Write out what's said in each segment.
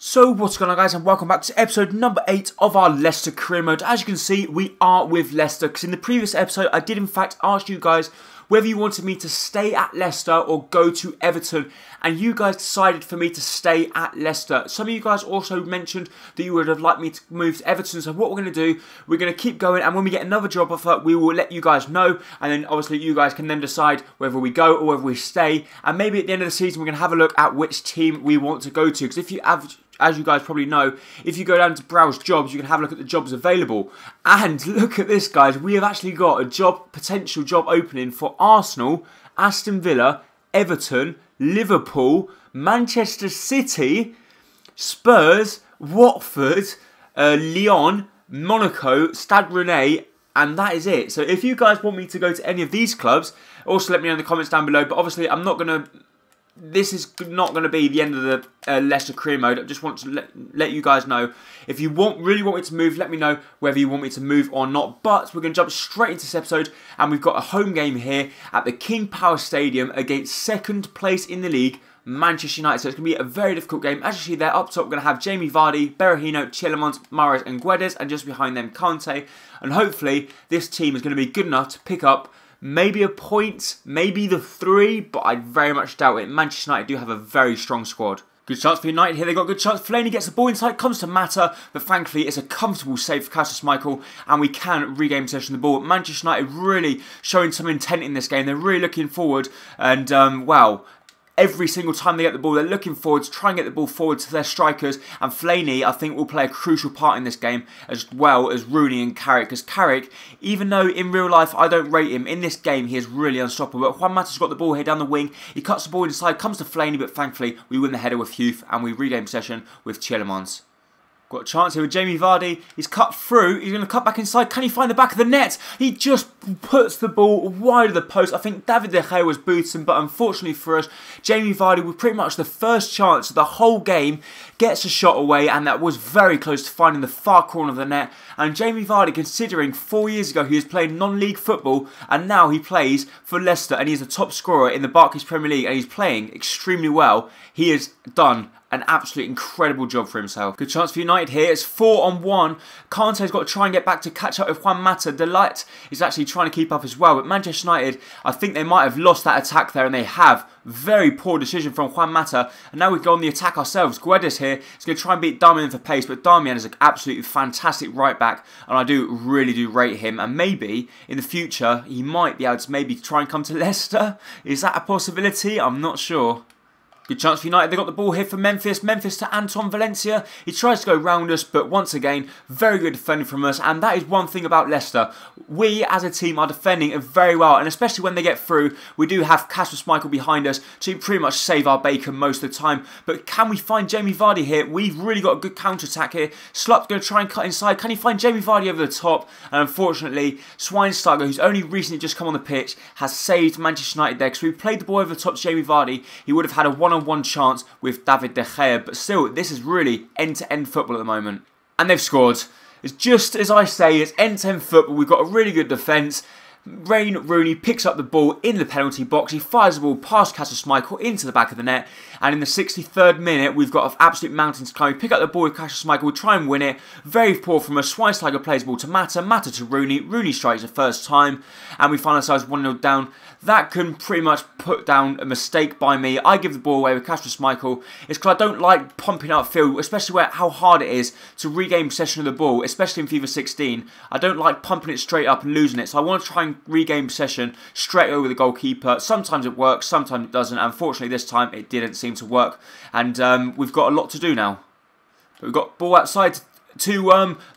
So what's going on, guys, and welcome back to episode number 8 of our Leicester career mode. As you can see, we are with Leicester, because in the previous episode I did in fact ask you guys whether you wanted me to stay at Leicester or go to Everton, and you guys decided for me to stay at Leicester. Some of you guys also mentioned that you would have liked me to move to Everton, so what we're going to do, we're going to keep going, and when we get another job offer, we will let you guys know, and then obviously you guys can then decide whether we go or whether we stay, and maybe at the end of the season we're going to have a look at which team we want to go to, because if you have... As you guys probably know, if you go down to browse jobs, you can have a look at the jobs available. And look at this, guys. We have actually got a potential job opening for Arsenal, Aston Villa, Everton, Liverpool, Manchester City, Spurs, Watford, Lyon, Monaco, Stade Rennais, and that is it. So if you guys want me to go to any of these clubs, also let me know in the comments down below. But obviously, I'm not going to... This is not going to be the end of the Leicester career mode. I just want to let you guys know. If you really want me to move, let me know whether you want me to move or not. But we're going to jump straight into this episode. And we've got a home game here at the King Power Stadium against second place in the league, Manchester United. So it's going to be a very difficult game. As you see there, up top, we're going to have Jamie Vardy, Berahino, Tielemans, Mahrez and Guedes. And just behind them, Kante. And hopefully, this team is going to be good enough to pick up maybe a point, maybe the 3, but I very much doubt it. Manchester United do have a very strong squad. Good chance for United here. They've got a good chance. Fellaini gets the ball inside, comes to Mata, but thankfully it's a comfortable save for Schmeichel, and we can regain possession of the ball. Manchester United really showing some intent in this game. They're really looking forward, and well, every single time they get the ball, they're looking forward to try and get the ball forward to their strikers. And Fellaini, I think, will play a crucial part in this game, as well as Rooney and Carrick. Because Carrick, even though in real life I don't rate him, in this game he is really unstoppable. But Juan Mata's got the ball here down the wing. He cuts the ball inside, comes to Fellaini, but thankfully we win the header with Huth and we regain possession with Tielemans. Got a chance here with Jamie Vardy. He's cut through. He's going to cut back inside. Can he find the back of the net? He just puts the ball wide of the post. I think David De Gea was booting, but unfortunately for us, Jamie Vardy, with pretty much the first chance of the whole game, gets a shot away, and that was very close to finding the far corner of the net. And Jamie Vardy, considering 4 years ago he was playing non-league football, and now he plays for Leicester, and he's the top scorer in the Barclays Premier League, and he's playing extremely well. He has done an absolutely incredible job for himself. Good chance for United here. It's 4-on-1. Kante's got to try and get back to catch up with Juan Mata. Delight is actually trying to keep up as well. But Manchester United, I think they might have lost that attack there, and they have. Very poor decision from Juan Mata. And now we go on the attack ourselves. Guedes here is going to try and beat Darmian for pace, but Darmian is an absolutely fantastic right back, and I really do rate him. And maybe in the future he might be able to maybe try and come to Leicester. Is that a possibility? I'm not sure. Good chance for United. They got the ball here for Memphis. Memphis to Anton Valencia. He tries to go round us, but once again, very good defending from us. And that is one thing about Leicester. We, as a team, are defending very well. And especially when they get through, we do have Schmeichel behind us to pretty much save our bacon most of the time. But can we find Jamie Vardy here? We've really got a good counter-attack here. Slup's going to try and cut inside. Can he find Jamie Vardy over the top? And unfortunately, Schweinsteiger, who's only recently just come on the pitch, has saved Manchester United there. Because we played the ball over the top to Jamie Vardy, he would have had a one-on-one chance with David De Gea, but still, this is really end-to-end football at the moment. And they've scored. It's just as I say, it's end-to-end football. We've got a really good defence. Rooney picks up the ball in the penalty box. He fires the ball past Schmeichel into the back of the net. And in the 63rd minute, we've got an absolute mountain to climb. We pick up the ball with Schmeichel. We try and win it. Very poor from us. Schweinsteiger plays the ball to Mata. Mata to Rooney. Rooney strikes the first time. And we find ourselves 1-0 down. That can pretty much put down a mistake by me. I give the ball away with Schmeichel. It's because I don't like pumping upfield, especially how hard it is to regain possession of the ball, especially in FIFA 16. I don't like pumping it straight up and losing it. So I want to try and regain possession straight over the goalkeeper. Sometimes it works, sometimes it doesn't. Unfortunately, this time it didn't seem to work. And we've got a lot to do now. But we've got ball outside to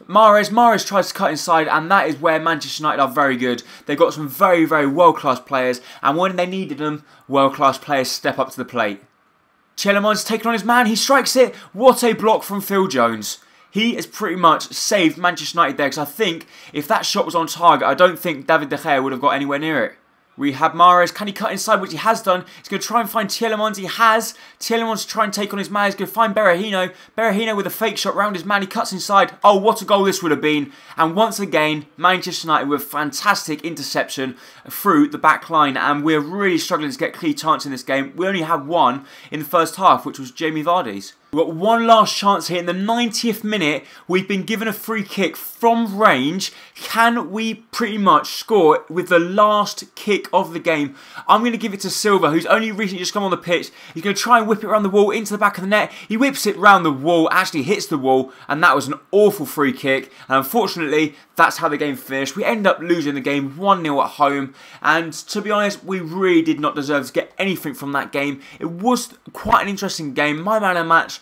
Mahrez. Mahrez tries to cut inside, and that is where Manchester United are very good. They've got some very, very world-class players, and when they needed them, world-class players step up to the plate. Tielemans taking on his man. He strikes it. What a block from Phil Jones. He has pretty much saved Manchester United there, because I think if that shot was on target, I don't think David De Gea would have got anywhere near it. We have Mahrez. Can he cut inside, which he has done? He's going to try and find Tielemans. He has. Tielemans to try and take on his man. He's going to find Berahino. Berahino with a fake shot round his man. He cuts inside. Oh, what a goal this would have been. And once again, Manchester United with fantastic interception through the back line. And we're really struggling to get clear chance in this game. We only had one in the first half, which was Jamie Vardy's. We've got one last chance here in the 90th minute. We've been given a free kick from range. Can we pretty much score with the last kick of the game? I'm going to give it to Silva, who's only recently just come on the pitch. He's going to try and whip it around the wall into the back of the net. He whips it round the wall, actually hits the wall, and that was an awful free kick. And unfortunately, that's how the game finished. We end up losing the game 1-0 at home. And to be honest, we really did not deserve to get anything from that game. It was quite an interesting game. My man of the match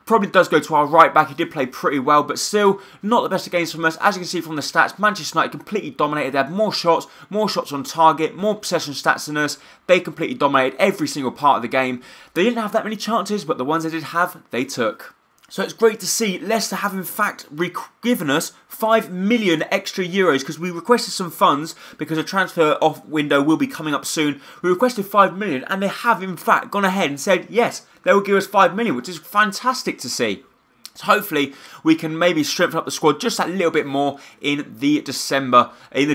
probably does go to our right back. He did play pretty well, but still not the best of games from us. As you can see from the stats, Manchester United completely dominated. They had more shots on target, more possession stats than us. They completely dominated every single part of the game. They didn't have that many chances, but the ones they did have, they took. So it's great to see Leicester have in fact given us 5 million extra euros because we requested some funds because a transfer off window will be coming up soon. We requested 5 million and they have in fact gone ahead and said yes, they will give us 5 million, which is fantastic to see. So hopefully we can maybe strengthen up the squad just that little bit more in the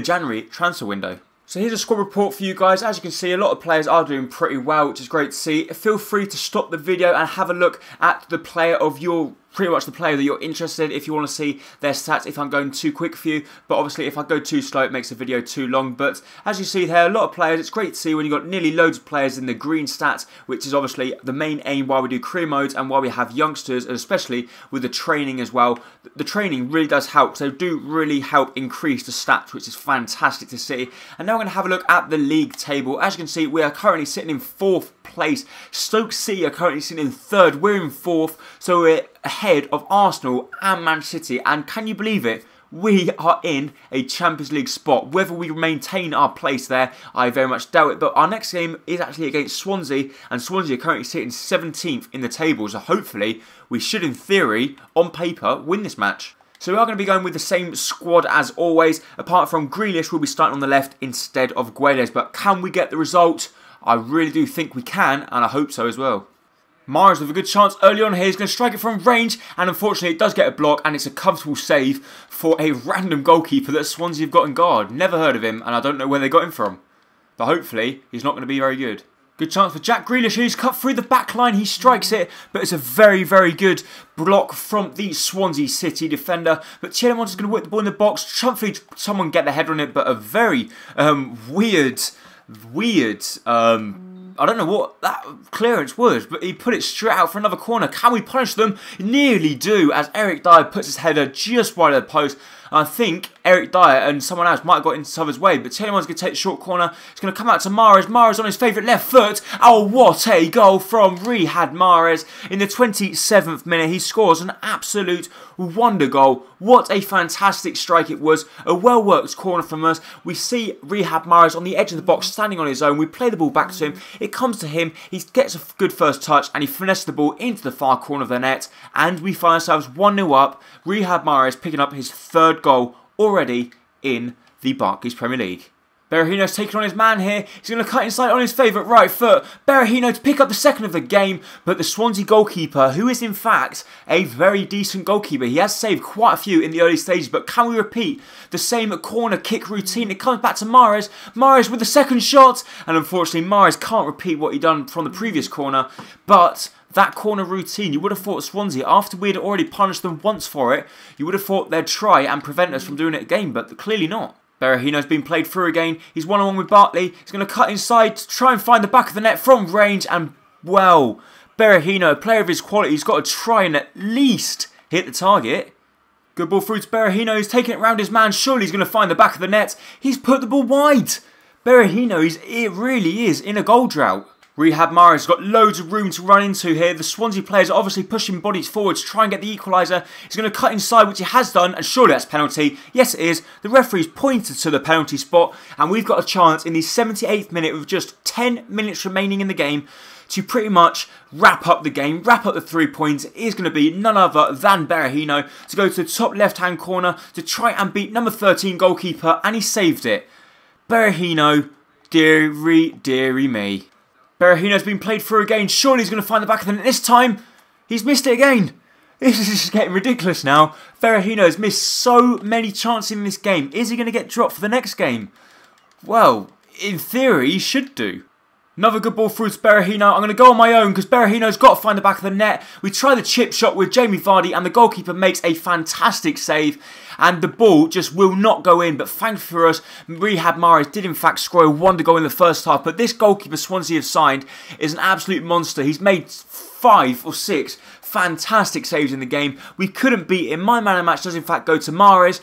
January transfer window. So here's a squad report for you guys. As you can see, a lot of players are doing pretty well, which is great to see. Feel free to stop the video and have a look at the player of your, pretty much the player that you're interested in if you want to see their stats, if I'm going too quick for you. But obviously if I go too slow, it makes the video too long. But as you see here, a lot of players. It's great to see when you've got nearly loads of players in the green stats, which is obviously the main aim why we do career modes and why we have youngsters, and especially with the training as well. The training really does help. So do really help increase the stats, which is fantastic to see. And now we're going to have a look at the league table. As you can see, we are currently sitting in 4th place. Stoke City are currently sitting in 3rd. We're in 4th. So we're ahead of Arsenal and Man City, and can you believe it? We are in a Champions League spot. Whether we maintain our place there, I very much doubt it. But our next game is actually against Swansea, and Swansea are currently sitting 17th in the table. So hopefully, we should, in theory, on paper, win this match. So we are going to be going with the same squad as always. Apart from Grealish, we'll be starting on the left instead of Guedes. But can we get the result? I really do think we can, and I hope so as well. Mahrez with a good chance early on here. He's going to strike it from range, and unfortunately it does get a block, and it's a comfortable save for a random goalkeeper that Swansea have got in guard. Never heard of him, and I don't know where they got him from. But hopefully he's not going to be very good. Good chance for Jack Grealish, who's cut through the back line. He strikes it, but it's a very, very good block from the Swansea City defender. But Tielemans is going to whip the ball in the box. Hopefully someone get the head on it, but a very weird, I don't know what that clearance was, but he put it straight out for another corner. Can we punish them? Nearly do, as Eric Dyer puts his header just wide of the post. I think Eric Dyer and someone else might have got into Summer's way, but Tielemans going to take the short corner. It's going to come out to Mahrez. Mahrez on his favourite left foot. Oh, what a goal from Riyad Mahrez. In the 27th minute, he scores an absolute wonder goal. What a fantastic strike it was. A well-worked corner from us. We see Riyad Mahrez on the edge of the box, standing on his own. We play the ball back to him. It comes to him. He gets a good first touch, and he finesses the ball into the far corner of the net. And we find ourselves 1-0 up. Riyad Mahrez picking up his 3rd goal already in the Barclays Premier League. Berahino's taking on his man here. He's going to cut inside on his favourite right foot. Berahino to pick up the 2nd of the game, but the Swansea goalkeeper, who is in fact a very decent goalkeeper. He has saved quite a few in the early stages, but can we repeat the same corner kick routine? It comes back to Mahrez. Mahrez with the 2nd shot, and unfortunately Mahrez can't repeat what he done from the previous corner, but that corner routine, you would have thought Swansea, after we had already punished them once for it, you would have thought they'd try and prevent us from doing it again, but clearly not. Berahino's been played through again. He's one-on-one with Bartley. He's going to cut inside to try and find the back of the net from range, and, well, Berahino, a player of his quality, he's got to try and at least hit the target. Good ball through to Berahino. He's taking it round his man. Surely he's going to find the back of the net. He's put the ball wide. Berahino, it really is in a goal drought. Riyad Mahrez has got loads of room to run into here. The Swansea players are obviously pushing bodies forward to try and get the equaliser. He's going to cut inside, which he has done, and surely that's penalty. Yes, it is. The referee's pointed to the penalty spot, and we've got a chance in the 78th minute with just 10 minutes remaining in the game to pretty much wrap up the game, wrap up the 3 points. It is going to be none other than Berahino to go to the top left-hand corner to try and beat number 13 goalkeeper, and he saved it. Berahino, dearie me. Berahino's been played through again. Surely he's going to find the back of the net this time. He's missed it again. This is just getting ridiculous now. Berahino's missed so many chances in this game. Is he going to get dropped for the next game? Well, in theory, he should do. Another good ball through to Berahino. I'm going to go on my own because Berahino's got to find the back of the net. We try the chip shot with Jamie Vardy and the goalkeeper makes a fantastic save. And the ball just will not go in. But thankfully for us, Riyad Mahrez did in fact score a wonder goal in the first half. But this goalkeeper Swansea have signed is an absolute monster. He's made 5 or 6 fantastic saves in the game. We couldn't beat him. My man of the match does in fact go to Mahrez.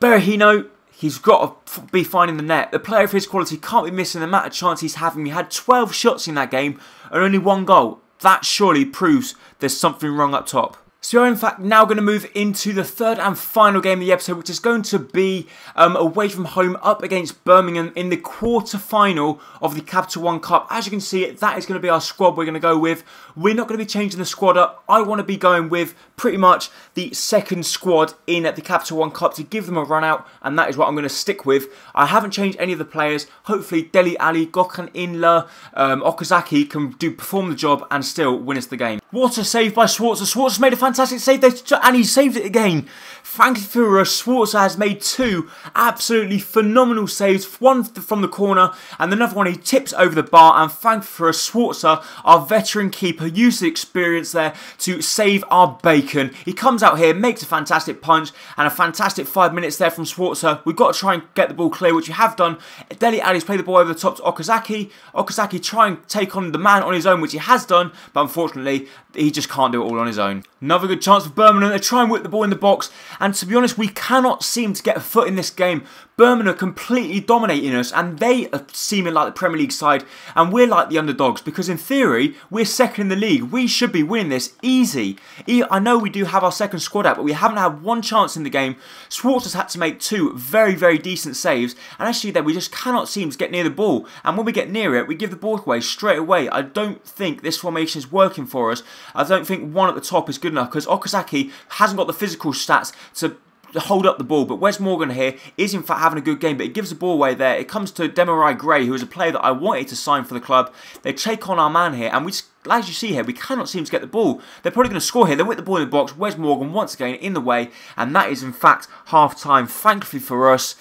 Berahino, he's got to be finding the net. The player of his quality can't be missing the amount of chance he's having. He had 12 shots in that game and only 1 goal. That surely proves there's something wrong up top. So we're in fact now going to move into the third and final game of the episode, which is going to be away from home up against Birmingham in the quarter-final of the Capital One Cup. As you can see, that is going to be our squad we're going to go with. We're not going to be changing the squad up. I want to be going with pretty much the second squad in at the Capital One Cup to give them a run out, and that is what I'm going to stick with. I haven't changed any of the players. Hopefully Dele Alli, Gökhan Inler, Okazaki can perform the job and still win us the game. What a save by Schwarzer. Schwarzer's made a fantastic save there, and he saved it again. Thankfully for us, Schwarzer has made 2 absolutely phenomenal saves. One from the corner and another one he tips over the bar. And thankfully for us, Schwarzer, our veteran keeper, used his experience there to save our bacon. He comes out here, makes a fantastic punch and a fantastic 5 minutes there from Schwarzer. We've got to try and get the ball clear, which we have done. Dele Alli's played the ball over the top to Okazaki. Okazaki try and take on the man on his own, which he has done, but unfortunately he just can't do it all on his own. Another good chance for Birmingham. They try and whip the ball in the box, and to be honest, we cannot seem to get a foot in this game. Birmingham are completely dominating us, and they are seeming like the Premier League side, and we're like the underdogs, because in theory, we're second in the league. We should be winning this easy. I know we do have our second squad out, but we haven't had 1 chance in the game. Schwartzer's had to make 2 very, very decent saves, and actually there we just cannot seem to get near the ball, and when we get near it, we give the ball away straight away. I don't think this formation is working for us. I don't think 1 at the top is good enough, because Okazaki hasn't got the physical stats to hold up the ball, but Wes Morgan here is in fact having a good game, but he gives the ball away there. It comes to Demarai Gray, who is a player that I wanted to sign for the club. They take on our man here, and we just, as you see here, we cannot seem to get the ball. They're probably going to score here. They whip the ball in the box. Wes Morgan once again in the way, and that is in fact half-time. Thankfully for us,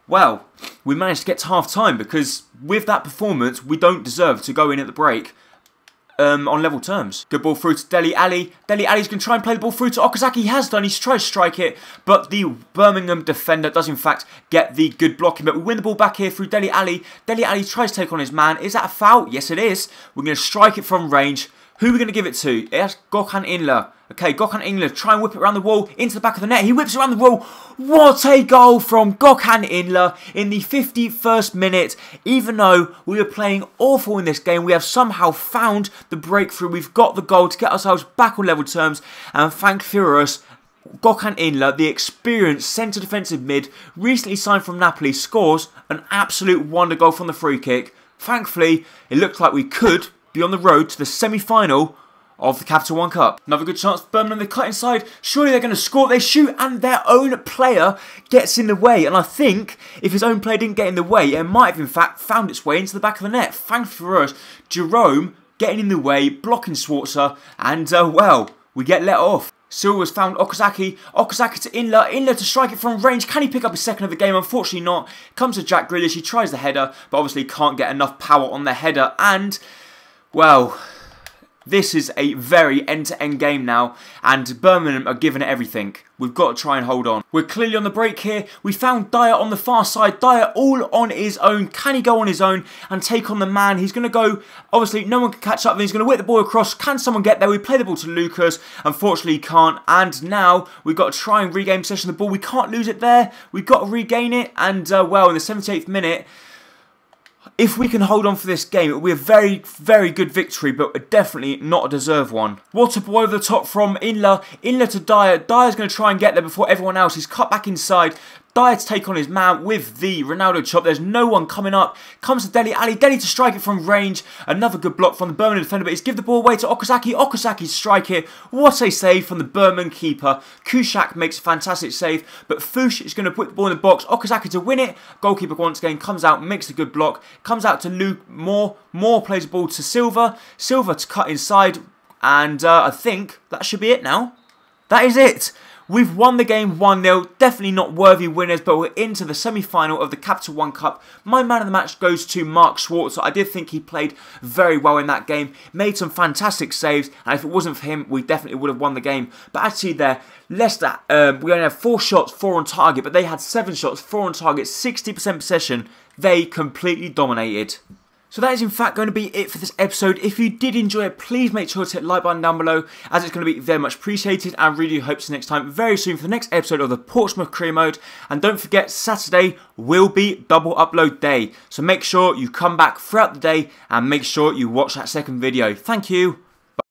well, we managed to get to half-time, because with that performance, we don't deserve to go in at the break on level terms. Good ball through to Dele Alli. Dele Alli's going to try and play the ball through to Okazaki. He has done. He's tried to strike it, but the Birmingham defender does in fact get the good blocking. But we win the ball back here through Dele Alli. Dele Alli tries to take on his man. Is that a foul? Yes, it is. We're going to strike it from range. Who are we going to give it to? It's Gökhan Inler. Okay, Gökhan Inler, try and whip it around the wall, into the back of the net. He whips it around the wall. What a goal from Gökhan Inler in the 51st minute. Even though we were playing awful in this game, we have somehow found the breakthrough. We've got the goal to get ourselves back on level terms. And thankfully for us, Gökhan Inler, the experienced centre defensive mid, recently signed from Napoli, scores an absolute wonder goal from the free kick. Thankfully, it looked like we could be on the road to the semi-final of the Capital One Cup. Another good chance for Birmingham. They cut inside. Surely they're going to score. They shoot, and their own player gets in the way. And I think if his own player didn't get in the way, it might have in fact found its way into the back of the net. Thankfully for us, Jerome getting in the way, blocking Schwarzer, and well, we get let off. Silva's found Okazaki. Okazaki to Inler. Inler to strike it from range. Can he pick up his second of the game? Unfortunately not. Comes to Jack Grealish. He tries the header, but obviously can't get enough power on the header. And, well, this is a very end-to-end game now, and Birmingham are giving it everything. We've got to try and hold on. We're clearly on the break here. We found Dyer on the far side. Dyer all on his own. Can he go on his own and take on the man? He's going to go, obviously, no one can catch up. Then he's going to whip the ball across. Can someone get there? We play the ball to Lucas. Unfortunately, he can't. And now we've got to try and regain possession of the ball. We can't lose it there. We've got to regain it. And, well, in the 78th minute, if we can hold on for this game, it will be a very, very good victory, but definitely not a deserved one. What a ball over the top from Inler. Inler to Dyer. Dyer's going to try and get there before everyone else. He's cut back inside. Dyer to take on his man with the Ronaldo chop. There's no one coming up. Comes to Dele Alli. Dele to strike it from range. Another good block from the Birmingham defender, but he's give the ball away to Okazaki. Okazaki strike it. What a save from the Birmingham keeper. Kuszak makes a fantastic save, but Fuchs is going to put the ball in the box. Okazaki to win it. Goalkeeper once again comes out, makes a good block. Comes out to Luke Moore. Moore plays the ball to Silva. Silva to cut inside. And I think that should be it now. That is it. We've won the game 1-0, definitely not worthy winners, but we're into the semi-final of the Capital One Cup. My man of the match goes to Mark Schwarzer. I did think he played very well in that game, made some fantastic saves, and if it wasn't for him, we definitely would have won the game. But actually there, Leicester, we only had 4 shots, 4 on target, but they had 7 shots, 4 on target, 60% possession. They completely dominated. So that is in fact going to be it for this episode. If you did enjoy it, please make sure to hit the like button down below, as it's going to be very much appreciated. And I really hope to see you next time very soon for the next episode of the Portsmouth Career Mode. And don't forget, Saturday will be double upload day. So make sure you come back throughout the day and make sure you watch that second video. Thank you.